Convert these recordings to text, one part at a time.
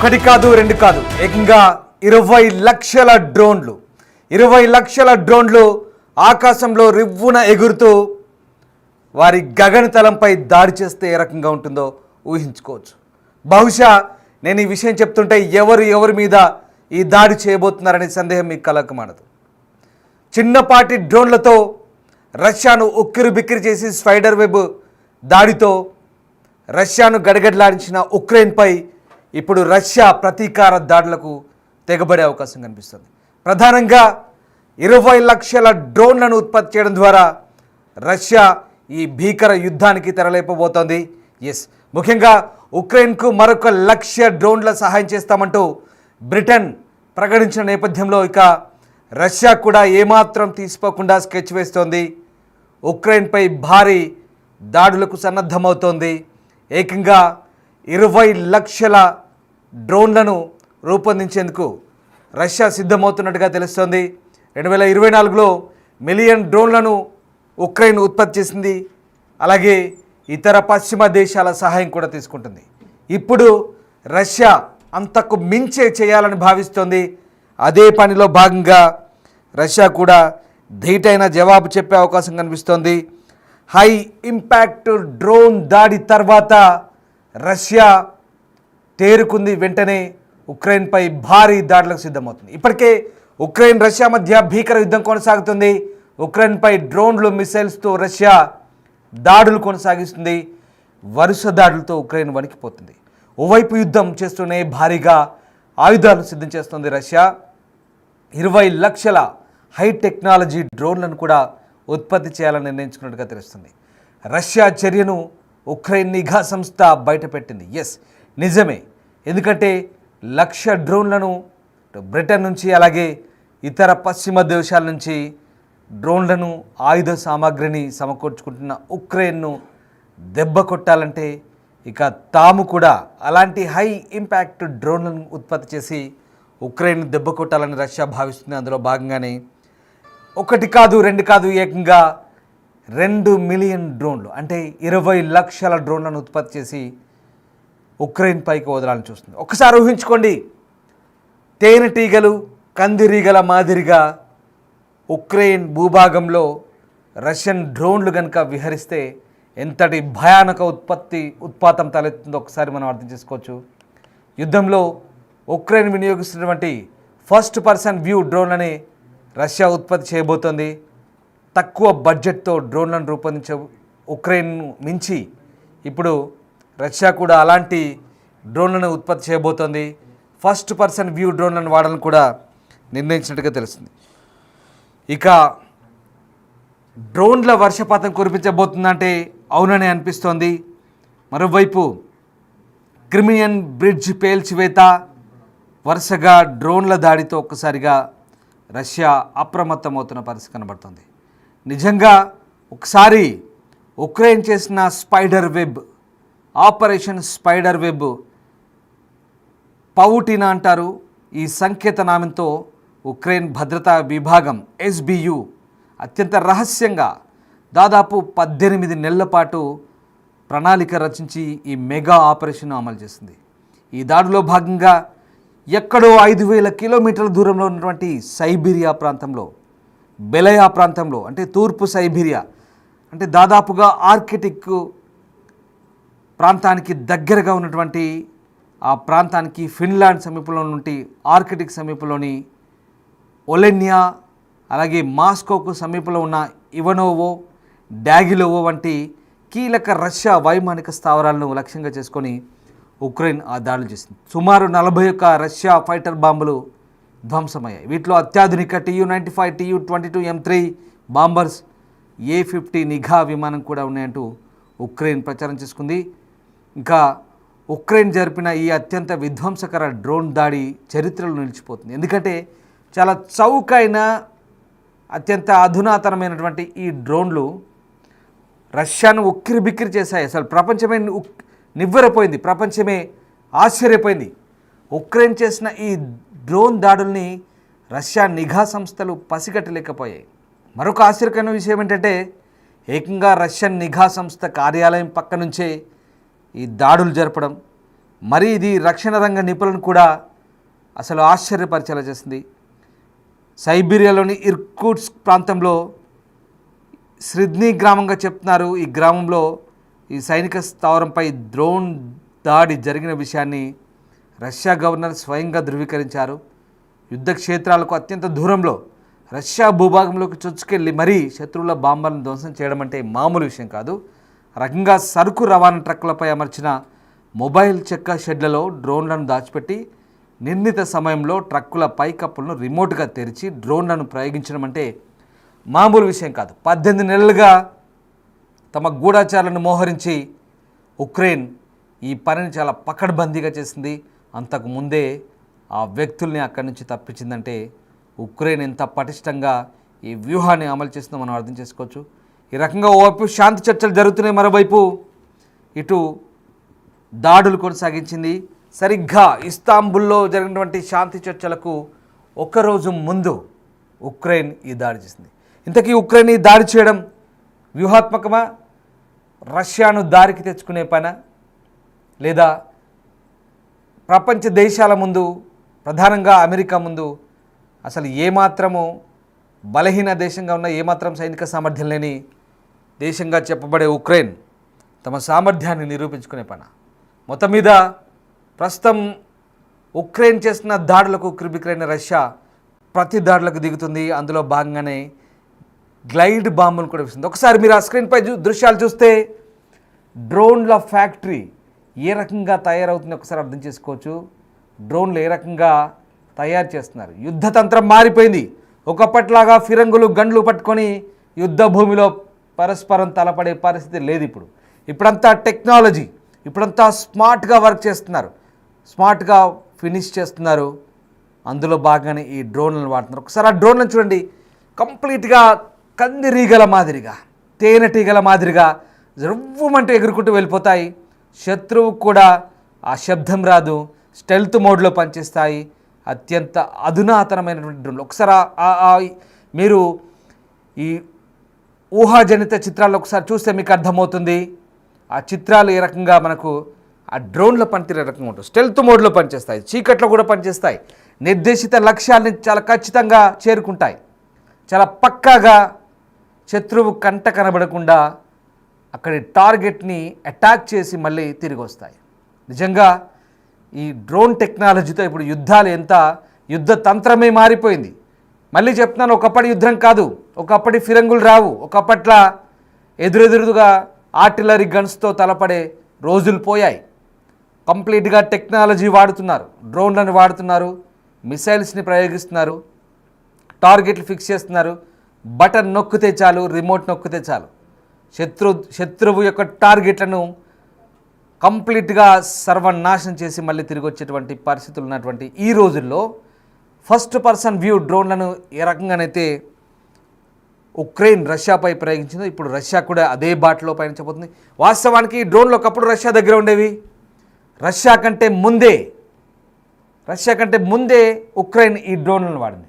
ఒకటి కాదు రెండు కాదు ఏకంగా 20 లక్షల డ్రోన్లు 20 లక్షల డ్రోన్లు ఆకాశంలో రివ్వున ఎగురుతూ వారి గగనతలంపై దాడి చేస్తే ఏ రకంగా ఉంటుందో ఊహించుకోవచ్చు. బహుశా నేను ఈ విషయం చెప్తుంటే ఎవరి మీద ఈ దాడి చేయబోతున్నారనే సందేహం మీకు కలగకమానదు. చిన్నపాటి డ్రోన్లతో రష్యాను ఉక్కిరిబిక్కిరి చేసి స్పైడర్ వెబ్ దాడితో రష్యాను గడగడలాడించిన ఉక్రెయిన్పై ఇప్పుడు రష్యా ప్రతీకార దాడులకు తెగబడే అవకాశం కనిపిస్తుంది. ప్రధానంగా 20 లక్షల డ్రోన్లను ఉత్పత్తి చేయడం ద్వారా రష్యా ఈ భీకర యుద్ధానికి తెరలేపబోతోంది. ముఖ్యంగా ఉక్రెయిన్కు మరొక 1,00,000 డ్రోన్ల సహాయం చేస్తామంటూ బ్రిటన్ ప్రకటించిన నేపథ్యంలో ఇక రష్యా కూడా ఏమాత్రం తీసిపోకుండా స్కెచ్ వేస్తోంది. ఉక్రెయిన్పై భారీ దాడులకు సన్నద్ధమవుతోంది. ఏకంగా 20 లక్షల డ్రోన్లను రూపొందించేందుకు రష్యా సిద్ధమవుతున్నట్టుగా తెలుస్తోంది. 2024లో 1 మిలియన్ డ్రోన్లను ఉక్రెయిన్ ఉత్పత్తి చేసింది. అలాగే ఇతర పశ్చిమ దేశాల సహాయం కూడా తీసుకుంటుంది. ఇప్పుడు రష్యా అంతకు మించే చేయాలని భావిస్తోంది. అదే పనిలో భాగంగా రష్యా కూడా ధీటైన జవాబు చెప్పే అవకాశం కనిపిస్తోంది. హై ఇంపాక్ట్ డ్రోన్ దాడి తర్వాత రష్యా తేరుకుంది. వెంటనే ఉక్రెయిన్పై భారీ దాడులకు సిద్ధమవుతుంది. ఇప్పటికే ఉక్రెయిన్ రష్యా మధ్య భీకర యుద్ధం కొనసాగుతుంది. ఉక్రెయిన్పై డ్రోన్లు మిసైల్స్తో రష్యా దాడులు కొనసాగిస్తుంది. వరుస దాడులతో ఉక్రెయిన్ వణికిపోతుంది. ఓవైపు యుద్ధం చేస్తూనే భారీగా ఆయుధాలు సిద్ధం చేస్తుంది రష్యా. 20 లక్షల హై టెక్నాలజీ డ్రోన్లను కూడా ఉత్పత్తి చేయాలని నిర్ణయించుకున్నట్టుగా తెలుస్తుంది. రష్యా చర్యను ఉక్రెయిన్ నిఘా సంస్థ బయటపెట్టింది. నిజమే, ఎందుకంటే 1,00,000 డ్రోన్లను బ్రిటన్ నుంచి అలాగే ఇతర పశ్చిమ దేశాల నుంచి డ్రోన్లను ఆయుధ సామాగ్రిని సమకూర్చుకుంటున్న ఉక్రెయిన్ను దెబ్బ కొట్టాలంటే ఇక తాము కూడా అలాంటి హై ఇంపాక్ట్ డ్రోన్లను ఉత్పత్తి చేసి ఉక్రెయిన్ దెబ్బ కొట్టాలని రష్యా భావిస్తుంది. అందులో భాగంగానే ఒకటి కాదు రెండు కాదు ఏకంగా 2 మిలియన్ డ్రోన్లు అంటే 20 లక్షల డ్రోన్లను ఉత్పత్తి చేసి ఉక్రెయిన్ పైకి వదలాలని చూస్తుంది. ఒకసారి ఊహించుకోండి, తేనెటీగలు కందిరీగల మాదిరిగా ఉక్రెయిన్ భూభాగంలో రష్యన్ డ్రోన్లు కనుక విహరిస్తే ఎంతటి భయానక ఉత్పాతం తలెత్తుందో ఒకసారి మనం అర్థం చేసుకోవచ్చు. యుద్ధంలో ఉక్రెయిన్ వినియోగిస్తున్నటువంటి ఫస్ట్ పర్సన్ వ్యూ డ్రోన్లని రష్యా ఉత్పత్తి చేయబోతోంది. తక్కువ బడ్జెట్తో డ్రోన్లను రూపొందించే ఉక్రెయిన్ను మించి ఇప్పుడు రష్యా కూడా అలాంటి డ్రోన్లను ఉత్పత్తి చేయబోతోంది. ఫస్ట్ పర్సన్ వ్యూ డ్రోన్లను వాడాలని కూడా నిర్ణయించినట్టుగా తెలుస్తుంది. ఇక డ్రోన్ల వర్షపాతం కురిపించబోతుందంటే అవుననే అనిపిస్తోంది. మరోవైపు క్రిమియన్ బ్రిడ్జ్ పేల్చివేత, వరుసగా డ్రోన్ల దాడితో ఒక్కసారిగా రష్యా అప్రమత్తమవుతున్న పరిస్థితి కనబడుతుంది. నిజంగా ఒకసారి ఉక్రెయిన్ చేసిన spider web operation spider web పౌటినా అంటారు ఈ సంకేత నామంతో ఉక్రెయిన్ భద్రతా విభాగం SBU అత్యంత రహస్యంగా దాదాపు 18 నెలల పాటు ప్రణాళిక రచించి ఈ మెగా ఆపరేషన్ అమలు చేసింది. ఈ దాడిలో భాగంగా ఎక్కడో 5,000 కిలోమీటర్ల దూరంలో ఉన్నటువంటి సైబీరియా ప్రాంతంలో, బెలయా ప్రాంతంలో అంటే తూర్పు సైబీరియా అంటే దాదాపుగా ఆర్కిటిక్ ప్రాంతానికి దగ్గరగా ఉన్నటువంటి ఆ ప్రాంతానికి ఫిన్లాండ్ సమీపంలో నుండి ఆర్కిటిక్ సమీపంలోని ఒలెన్యా అలాగే మాస్కోకు సమీపంలో ఉన్న ఇవనోవో, డాగిలోవో వంటి కీలక రష్యా వైమానిక స్థావరాలను లక్ష్యంగా చేసుకొని ఉక్రెయిన్ ఆ దాడులు చేసింది. సుమారు 41 రష్యా ఫైటర్ బాంబులు ధ్వంసమయ్యాయి. వీటిలో అత్యాధునిక Tu-95, Tu-22 M3 bombers, A-50 నిఘా విమానం కూడా ఉన్నాయంటూ ఉక్రెయిన్ ప్రచారం చేసుకుంది. ఇంకా ఉక్రెయిన్ జరిపిన ఈ అత్యంత విధ్వంసకర డ్రోన్ దాడి చరిత్రలో నిలిచిపోతుంది. ఎందుకంటే చాలా చౌకైన అత్యంత అధునాతనమైనటువంటి ఈ డ్రోన్లు రష్యాను ఉక్కిరిబిక్కిరి చేశాయి. అసలు ప్రపంచమే నివ్వెరపోయింది, ప్రపంచమే ఆశ్చర్యపోయింది. ఉక్రెయిన్ చేసిన ఈ డ్రోన్ దాడుల్ని రష్యా నిఘా సంస్థలు పసిగట్టలేకపోయాయి. మరొక ఆశ్చర్యకరమైన విషయం ఏంటంటే ఏకంగా రష్యన్ నిఘా సంస్థ కార్యాలయం పక్క నుంచే ఈ దాడులు జరపడం, మరి ఇది రక్షణ రంగ నిపుణులను కూడా అసలు ఆశ్చర్యపరిచేలా చేసింది. సైబీరియాలోని ఇర్కుట్స్క్ ప్రాంతంలో స్రిద్నీ గ్రామంగా చెప్తున్నారు. ఈ గ్రామంలో ఈ సైనిక స్థావరంపై డ్రోన్ దాడి జరిగిన విషయాన్ని రష్యా గవర్నర్ స్వయంగా ధృవీకరించారు. యుద్ధ క్షేత్రాలకు అత్యంత దూరంలో రష్యా భూభాగంలోకి చొచ్చుకెళ్ళి మరీ శత్రువుల బాంబర్లను ధ్వంసం చేయడం అంటే మామూలు విషయం కాదు. రకంగా సరుకు రవాణా ట్రక్కులపై అమర్చిన మొబైల్ చెక్క షెడ్లలో డ్రోన్లను దాచిపెట్టి నిర్ణీత సమయంలో ట్రక్కుల పైకప్పులను రిమోట్గా తెరిచి డ్రోన్లను ప్రయోగించడం అంటే మామూలు విషయం కాదు. 18 నెలలుగా తమ గూఢాచారులను మోహరించి ఉక్రెయిన్ ఈ పనిని చాలా పకడ్బందీగా చేసింది. అంతకు ముందే ఆ వ్యక్తుల్ని అక్కడి నుంచి తప్పించిందంటే ఉక్రెయిన్ ఎంత పటిష్టంగా ఈ వ్యూహాన్ని అమలు చేస్తుందో మనం అర్థం చేసుకోవచ్చు. ఈ రకంగా ఓవైపు శాంతి చర్చలు జరుగుతున్నాయి, మరోవైపు ఇటు దాడులు కొనసాగించింది. సరిగ్గా ఇస్తాంబుల్లో జరిగినటువంటి శాంతి చర్చలకు ఒకరోజు ముందు ఉక్రెయిన్ ఈ దాడి చేసింది. ఇంతకీ ఉక్రెయిన్ ఈ దాడి చేయడం వ్యూహాత్మకమా, రష్యాను దారికి తెచ్చుకునే పనా, లేదా ప్రపంచ దేశాల ముందు ప్రధానంగా అమెరికా ముందు అసలు ఏమాత్రము బలహీన దేశంగా ఉన్న ఏమాత్రం సైనిక సామర్థ్యం లేని దేశంగా చెప్పబడే ఉక్రెయిన్ తమ సామర్థ్యాన్ని నిరూపించుకునే పనా? మొత్తం మీద ప్రస్తుతం ఉక్రెయిన్ చేస్తున్న దాడులకు ఉక్కిరిబిక్కిరైన రష్యా ప్రతి దాడులకు దిగుతుంది. అందులో భాగంగానే గ్లైడ్ బాంబును కూడా వేస్తుంది. ఒకసారి మీరు ఆ స్క్రీన్పై దృశ్యాలు చూస్తే డ్రోన్ల ఫ్యాక్టరీ ఏ రకంగా తయారవుతుందో ఒకసారి అర్థం చేసుకోవచ్చు. డ్రోన్లు ఏ రకంగా తయారు చేస్తున్నారు. యుద్ధతంత్రం మారిపోయింది. ఒకప్పట్లాగా ఫిరంగులు గండ్లు పట్టుకొని యుద్ధ భూమిలో పరస్పరం తలపడే పరిస్థితి లేదు. ఇప్పుడంతా టెక్నాలజీ, ఇప్పుడంతా స్మార్ట్గా వర్క్ చేస్తున్నారు, స్మార్ట్గా ఫినిష్ చేస్తున్నారు. అందులో భాగంగానే ఈ డ్రోన్లను వాడుతున్నారు. ఒకసారి ఆ డ్రోన్లను చూడండి, కంప్లీట్గా కందిరీగల మాదిరిగా, తేనెటీగల మాదిరిగా జరువ్వమంటూ ఎగురుకుంటూ వెళ్ళిపోతాయి. శత్రువు కూడా ఆ శబ్దం రాదు, స్టెల్త్ మోడ్లో పనిచేస్తాయి. అత్యంత అధునాతనమైనటువంటి డ్రోన్లు. ఒకసారి మీరు ఈ ఊహాజనిత చిత్రాల్లో ఒకసారి చూస్తే మీకు అర్థమవుతుంది. ఆ చిత్రాలు ఏ రకంగా మనకు ఆ డ్రోన్ల పనితీరు ఏ రకంగా ఉంటుంది. స్టెల్త్ మోడ్లో పనిచేస్తాయి, చీకట్లో కూడా పనిచేస్తాయి, నిర్దేశిత లక్ష్యాన్ని చాలా ఖచ్చితంగా చేరుకుంటాయి, చాలా పక్కాగా శత్రువు కంట కనబడకుండా అక్కడి టార్గెట్ని అటాక్ చేసి మళ్ళీ తిరిగి వస్తాయి. నిజంగా ఈ డ్రోన్ టెక్నాలజీతో ఇప్పుడు యుద్ధాలు ఎంత యుద్ధ తంత్రమే మారిపోయింది. మళ్ళీ చెప్తున్నాను, ఒకప్పటి యుద్ధం కాదు, ఒకప్పటి ఫిరంగులు రావు, ఒకప్పట్లా ఎదురెదురుగా ఆర్టిలరీ గన్స్తో తలపడే రోజులు పోయాయి. కంప్లీట్గా టెక్నాలజీ వాడుతున్నారు, డ్రోన్లను వాడుతున్నారు, మిసైల్స్ని ప్రయోగిస్తున్నారు, టార్గెట్లు ఫిక్స్ చేస్తున్నారు. బటన్ నొక్కితే చాలు, రిమోట్ నొక్కితే చాలు, శత్రువు యొక్క టార్గెట్లను కంప్లీట్గా సర్వనాశనం చేసి మళ్ళీ తిరిగి వచ్చేటువంటి పరిస్థితులు ఉన్నటువంటి ఈ రోజుల్లో ఫస్ట్ పర్సన్ వ్యూ డ్రోన్లను ఏ రకంగానైతే ఉక్రెయిన్ రష్యాపై ప్రయోగించిందో ఇప్పుడు రష్యా కూడా అదే బాటలో పయనించబోతుంది. వాస్తవానికి ఈ డ్రోన్లు ఒకప్పుడు రష్యా దగ్గర ఉండేవి. రష్యా కంటే ముందే ఉక్రెయిన్ ఈ డ్రోన్లను వాడింది.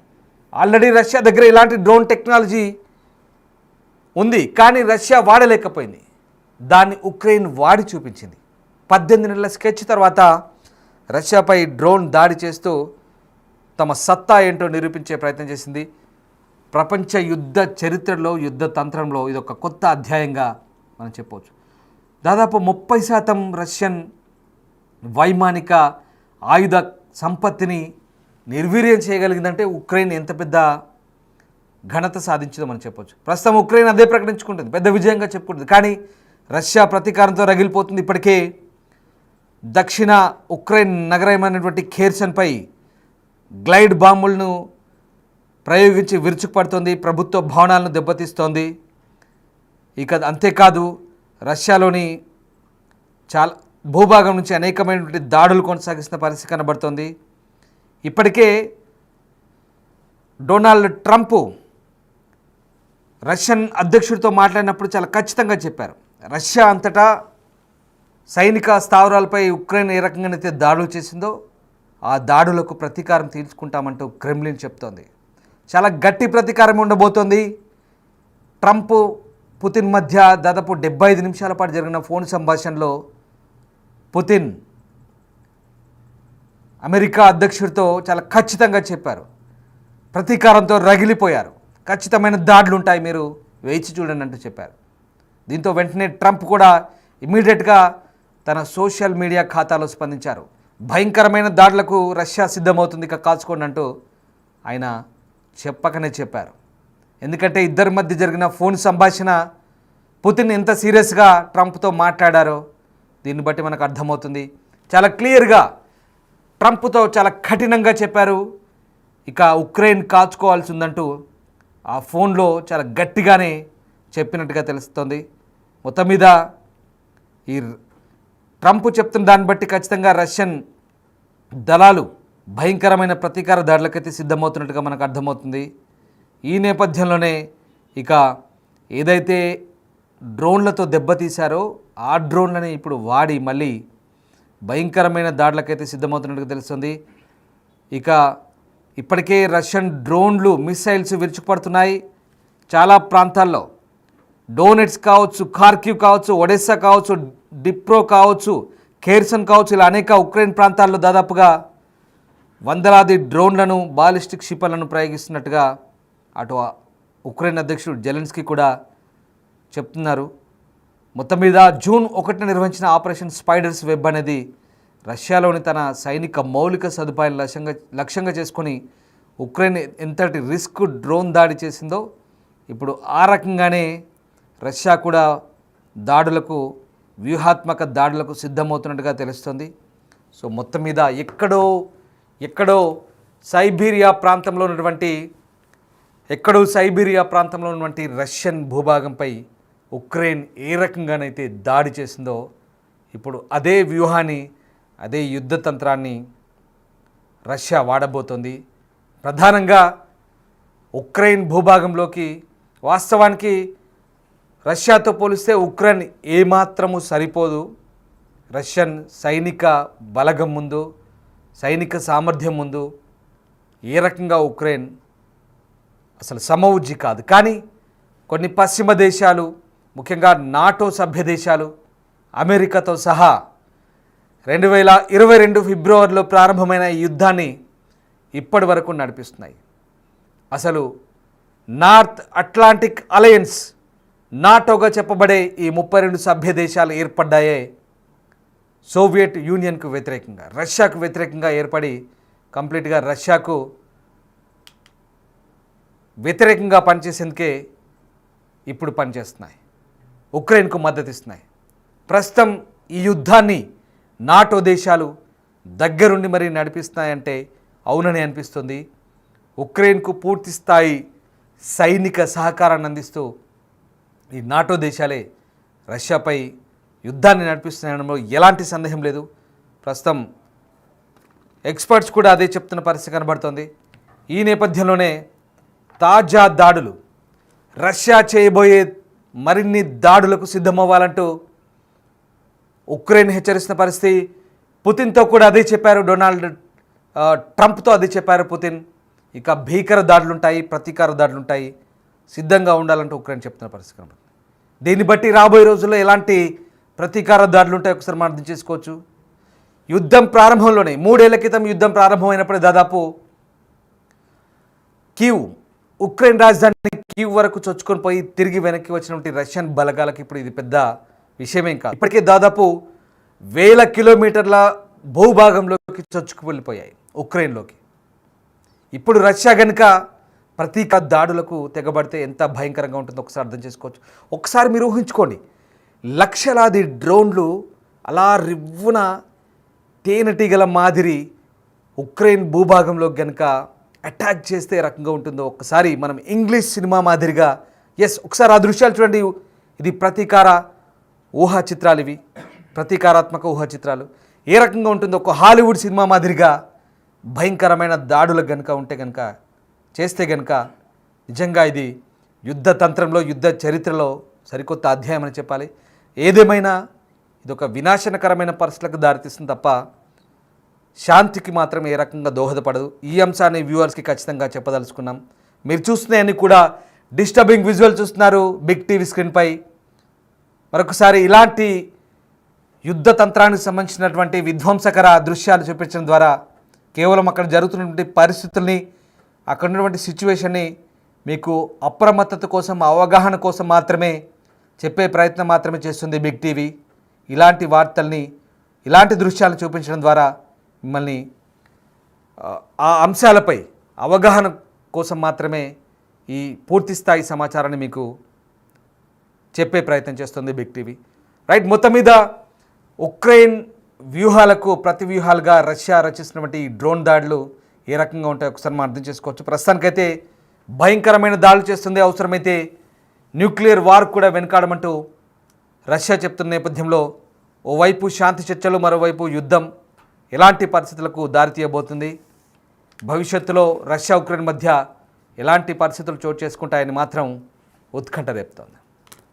ఆల్రెడీ రష్యా దగ్గర ఇలాంటి డ్రోన్ టెక్నాలజీ ఉంది, కానీ రష్యా వాడలేకపోయింది. దాన్ని ఉక్రెయిన్ వాడి చూపించింది. 18 నెలల స్కెచ్ తర్వాత రష్యాపై డ్రోన్ దాడి చేస్తూ తమ సత్తా ఏంటో నిరూపించే ప్రయత్నం చేసింది. ప్రపంచ యుద్ధ చరిత్రలో, యుద్ధ తంత్రంలో ఇదొక కొత్త అధ్యాయంగా మనం చెప్పవచ్చు. దాదాపు 30% రష్యన్ వైమానిక ఆయుధ సంపత్తిని నిర్వీర్యం చేయగలిగిందంటే ఉక్రెయిన్ ఎంత పెద్ద ఘనత సాధించిందో మనం చెప్పవచ్చు. ప్రస్తుతం ఉక్రెయిన్ అదే ప్రకటించుకుంటుంది, పెద్ద విజయంగా చెప్పుకుంటుంది. కానీ రష్యా ప్రతీకారంతో రగిలిపోతుంది. ఇప్పటికే దక్షిణ ఉక్రెయిన్ నగరమైనటువంటి ఖేర్సన్పై గ్లైడ్ బాంబులను ప్రయోగించి విరుచుకుపడుతోంది, ప్రభుత్వ భవనాలను దెబ్బతీస్తోంది. ఇక అంతేకాదు, రష్యాలోని చాలా భూభాగం నుంచి అనేకమైనటువంటి దాడులు కొనసాగిస్తున్న పరిస్థితి కనబడుతోంది. ఇప్పటికే డొనాల్డ్ ట్రంప్ రష్యన్ అధ్యక్షుడితో మాట్లాడినప్పుడు చాలా ఖచ్చితంగా చెప్పారు, రష్యా అంతటా సైనిక స్థావరాలపై ఉక్రెయిన్ ఏ రకంగానైతే దాడులు చేసిందో ఆ దాడులకు ప్రతీకారం తీర్చుకుంటామంటూ క్రెమ్లిన్ చెప్తోంది. చాలా గట్టి ప్రతీకారం ఉండబోతోంది. ట్రంప్ పుతిన్ మధ్య దాదాపు 75 నిమిషాల పాటు జరిగిన ఫోన్ సంభాషణలో పుతిన్ అమెరికా అధ్యక్షుడితో చాలా ఖచ్చితంగా చెప్పారు. ప్రతీకారంతో రగిలిపోయారు. ఖచ్చితమైన దాడులు ఉంటాయి, మీరు వేచి చూడండి అంటూ చెప్పారు. దీంతో వెంటనే ట్రంప్ కూడా ఇమీడియట్గా తన సోషల్ మీడియా ఖాతాలో స్పందించారు. భయంకరమైన దాడులకు రష్యా సిద్ధమవుతుంది, ఇక కాచుకోండి అంటూ ఆయన చెప్పకనే చెప్పారు. ఎందుకంటే ఇద్దరి మధ్య జరిగిన ఫోన్ సంభాషణ, పుతిన్ ఎంత సీరియస్గా ట్రంప్తో మాట్లాడారో దీన్ని బట్టి మనకు అర్థమవుతుంది. చాలా క్లియర్గా ట్రంప్తో చాలా కఠినంగా చెప్పారు. ఇక ఉక్రెయిన్ కాచుకోవాల్సి ఉందంటూ ఆ ఫోన్లో చాలా గట్టిగానే చెప్పినట్టుగా తెలుస్తుంది. మొత్తం మీద ఈ ట్రంప్ చెప్తున్న దాన్ని బట్టి ఖచ్చితంగా రష్యన్ దళాలు భయంకరమైన ప్రతీకార దాడులకైతే సిద్ధమవుతున్నట్టుగా మనకు అర్థమవుతుంది. ఈ నేపథ్యంలోనే ఇక ఏదైతే డ్రోన్లతో దెబ్బతీశారో ఆ డ్రోన్లని ఇప్పుడు వాడి మళ్ళీ భయంకరమైన దాడులకైతే సిద్ధమవుతున్నట్టుగా తెలుస్తుంది. ఇక ఇప్పటికే రష్యన్ డ్రోన్లు, మిసైల్స్ విరుచుకుపడుతున్నాయి చాలా ప్రాంతాల్లో. డోనెట్స్ కావచ్చు, ఖార్కివ్ కావచ్చు, ఒడెస్సా కావచ్చు, డిప్రో కావచ్చు, ఖేర్సన్ కావచ్చు, ఇలా అనేక ఉక్రెయిన్ ప్రాంతాల్లో దాదాపుగా వందలాది డ్రోన్లను, బాలిస్టిక్ క్షిపణులను ప్రయోగిస్తున్నట్టుగా అటు ఉక్రెయిన్ అధ్యక్షుడు జెలెన్స్కీ కూడా చెప్తున్నారు. మొత్తం మీద జూన్ 1న నిర్వహించిన ఆపరేషన్ స్పైడర్స్ వెబ్ అనేది రష్యాలోని తన సైనిక మౌలిక సదుపాయాలు లక్ష్యంగా చేసుకొని ఉక్రెయిన్ ఎంతటి రిస్క్ డ్రోన్ దాడి చేసిందో ఇప్పుడు ఆ రకంగానే రష్యా కూడా దాడులకు, వ్యూహాత్మక దాడులకు సిద్ధమవుతున్నట్టుగా తెలుస్తుంది. సో మొత్తం మీద ఎక్కడో సైబీరియా ప్రాంతంలో ఉన్నటువంటి రష్యన్ భూభాగంపై ఉక్రెయిన్ ఏ రకంగానైతే దాడి చేసిందో ఇప్పుడు అదే వ్యూహాన్ని, అదే యుద్ధ తంత్రాన్ని రష్యా వాడబోతోంది. ప్రధానంగా ఉక్రెయిన్ భూభాగంలోకి వాస్తవానికి రష్యాతో పోలిస్తే ఉక్రెయిన్ ఏమాత్రము సరిపోదు. రష్యన్ సైనిక బలగం ముందు, సైనిక సామర్థ్యం ముందు ఏ రకంగా ఉక్రెయిన్ అసలు సమవుజ్జి కాదు. కానీ కొన్ని పశ్చిమ దేశాలు, ముఖ్యంగా నాటో సభ్య దేశాలు, అమెరికాతో సహా 2022 ఫిబ్రవరిలో ప్రారంభమైన ఈ యుద్ధాన్ని ఇప్పటి వరకు నడిపిస్తున్నాయి. అసలు నార్త్ అట్లాంటిక్ అలయన్స్, నాటోగా చెప్పబడే ఈ 32 సభ్య దేశాలు ఏర్పడ్డాయే సోవియట్ యూనియన్కు వ్యతిరేకంగా, రష్యాకు వ్యతిరేకంగా ఏర్పడి కంప్లీట్గా రష్యాకు వ్యతిరేకంగా పనిచేసేందుకే ఇప్పుడు పనిచేస్తున్నాయి, ఉక్రెయిన్కు మద్దతు ఇస్తున్నాయి. ప్రస్తుతం ఈ యుద్ధాన్ని నాటో దేశాలు దగ్గరుండి మరీ నడిపిస్తున్నాయంటే అవునని అనిపిస్తుంది. ఉక్రెయిన్కు పూర్తి స్థాయి సైనిక సహకారాన్ని అందిస్తూ ఈ నాటో దేశాలే రష్యాపై యుద్ధాన్ని నడిపిస్తున్నాయనడంలో ఎలాంటి సందేహం లేదు. ప్రస్తుతం ఎక్స్పర్ట్స్ కూడా అదే చెప్తున్న పరిస్థితి కనబడుతోంది. ఈ నేపథ్యంలోనే తాజా దాడులు, రష్యా చేయబోయే మరిన్ని దాడులకు సిద్ధమవ్వాలంటూ ఉక్రెయిన్ హెచ్చరిస్తున్న పరిస్థితి. పుతిన్తో కూడా అదే చెప్పారు ట్రంప్తో అదే చెప్పారు పుతిన్. ఇక భీకర దాడులుంటాయి, ప్రతీకార దాడులుంటాయి, సిద్ధంగా ఉండాలంటూ ఉక్రెయిన్ చెప్తున్న పరిస్థితి కనబడుతుంది. దీన్ని బట్టి రాబోయే రోజుల్లో ఎలాంటి ప్రతీకార దాడులు ఉంటాయి ఒకసారి మనం అర్థం చేసుకోవచ్చు. యుద్ధం ప్రారంభంలోనే 3 ఏళ్ల క్రితం యుద్ధం ప్రారంభమైనప్పుడు దాదాపు కీవ్, ఉక్రెయిన్ రాజధాని కీవ్ వరకు చొచ్చుకొని పోయి తిరిగి వెనక్కి వచ్చినటువంటి రష్యన్ బలగాలకు ఇప్పుడు ఇది పెద్ద విషయమేం కాదు. ఇప్పటికే దాదాపు 1000 కిలోమీటర్ల భూభాగంలోకి చొచ్చుకు వెళ్ళిపోయాయి ఉక్రెయిన్లోకి. ఇప్పుడు రష్యా కనుక ప్రతీకార దాడులకు తెగబడితే ఎంత భయంకరంగా ఉంటుందో ఒకసారి అర్థం చేసుకోవచ్చు. ఒకసారి మీరు ఊహించుకోండి, లక్షలాది డ్రోన్లు అలా రివ్వున తేనెటీగల మాదిరి ఉక్రెయిన్ భూభాగంలో కనుక అటాక్ చేస్తే ఏ రకంగా ఉంటుందో ఒకసారి మనం ఇంగ్లీష్ సినిమా మాదిరిగా, ఒకసారి ఆ దృశ్యాలు చూడండి. ఇది ప్రతీకార ఊహా చిత్రాలు, ఇవి ప్రతీకారాత్మక ఊహా చిత్రాలు. ఏ రకంగా ఉంటుందో ఒక హాలీవుడ్ సినిమా మాదిరిగా భయంకరమైన దాడులకు కనుక ఉంటే కనుక, చేస్తే కనుక నిజంగా ఇది యుద్ధ తంత్రంలో, యుద్ధ చరిత్రలో సరికొత్త అధ్యాయం అని చెప్పాలి. ఏదేమైనా ఇది ఒక వినాశనకరమైన పరిస్థితులకు దారితీస్తుంది తప్ప శాంతికి మాత్రం ఏ రకంగా దోహదపడదు. ఈ అంశాన్ని వ్యూవర్స్కి ఖచ్చితంగా చెప్పదలుచుకున్నాం. మీరు చూస్తున్నాయని కూడా డిస్టర్బింగ్ విజువల్ చూస్తున్నారు బిగ్ టీవీ స్క్రీన్పై. మరొకసారి ఇలాంటి యుద్ధ తంత్రానికి సంబంధించినటువంటి విధ్వంసకర దృశ్యాలు చూపించడం ద్వారా కేవలం అక్కడ జరుగుతున్నటువంటి పరిస్థితుల్ని, అక్కడ ఉన్నటువంటి సిచ్యువేషన్ని మీకు అప్రమత్తత కోసం, అవగాహన కోసం మాత్రమే చెప్పే ప్రయత్నం మాత్రమే చేస్తుంది బిగ్ టీవీ. ఇలాంటి వార్తల్ని, ఇలాంటి దృశ్యాలను చూపించడం ద్వారా మిమ్మల్ని ఆ అంశాలపై అవగాహన కోసం మాత్రమే ఈ పూర్తి స్థాయి సమాచారాన్ని మీకు చెప్పే ప్రయత్నం చేస్తుంది బిగ్ టీవీ. రైట్, మొత్తం మీద ఉక్రెయిన్ వ్యూహాలకు ప్రతి వ్యూహాలుగా రష్యా రచిస్తున్నటువంటి డ్రోన్ దాడులు ఏ రకంగా ఉంటాయో ఒకసారి మనం అర్థం చేసుకోవచ్చు. ప్రస్తుతానికైతే భయంకరమైన దాడులు చేస్తుంది, అవసరమైతే న్యూక్లియర్ వార్ కూడా వెనకాడమంటూ రష్యా చెప్తున్న నేపథ్యంలో ఓవైపు శాంతి చర్చలు, మరోవైపు యుద్ధం ఎలాంటి పరిస్థితులకు దారితీయబోతుంది, భవిష్యత్తులో రష్యా ఉక్రెయిన్ మధ్య ఎలాంటి పరిస్థితులు చోటు చేసుకుంటాయని మాత్రం ఉత్కంఠ రేపుతోంది.